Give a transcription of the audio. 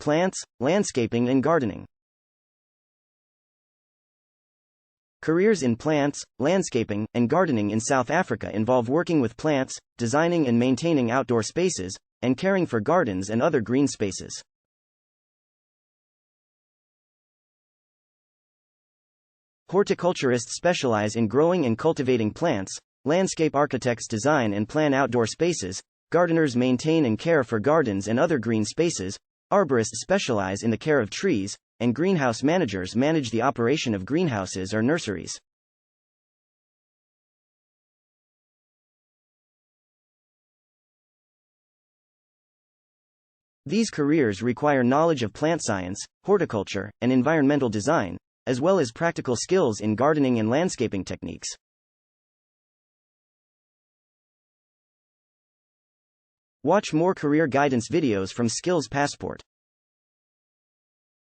plants, landscaping and gardening. Careers in plants, landscaping, and gardening in South Africa involve working with plants, designing and maintaining outdoor spaces, and caring for gardens and other green spaces. Horticulturists specialize in growing and cultivating plants, landscape architects design and plan outdoor spaces, gardeners maintain and care for gardens and other green spaces, arborists specialize in the care of trees, and greenhouse managers manage the operation of greenhouses or nurseries. These careers require knowledge of plant science, horticulture, and environmental design, as well as practical skills in gardening and landscaping techniques. Watch more career guidance videos from SkillsPassport.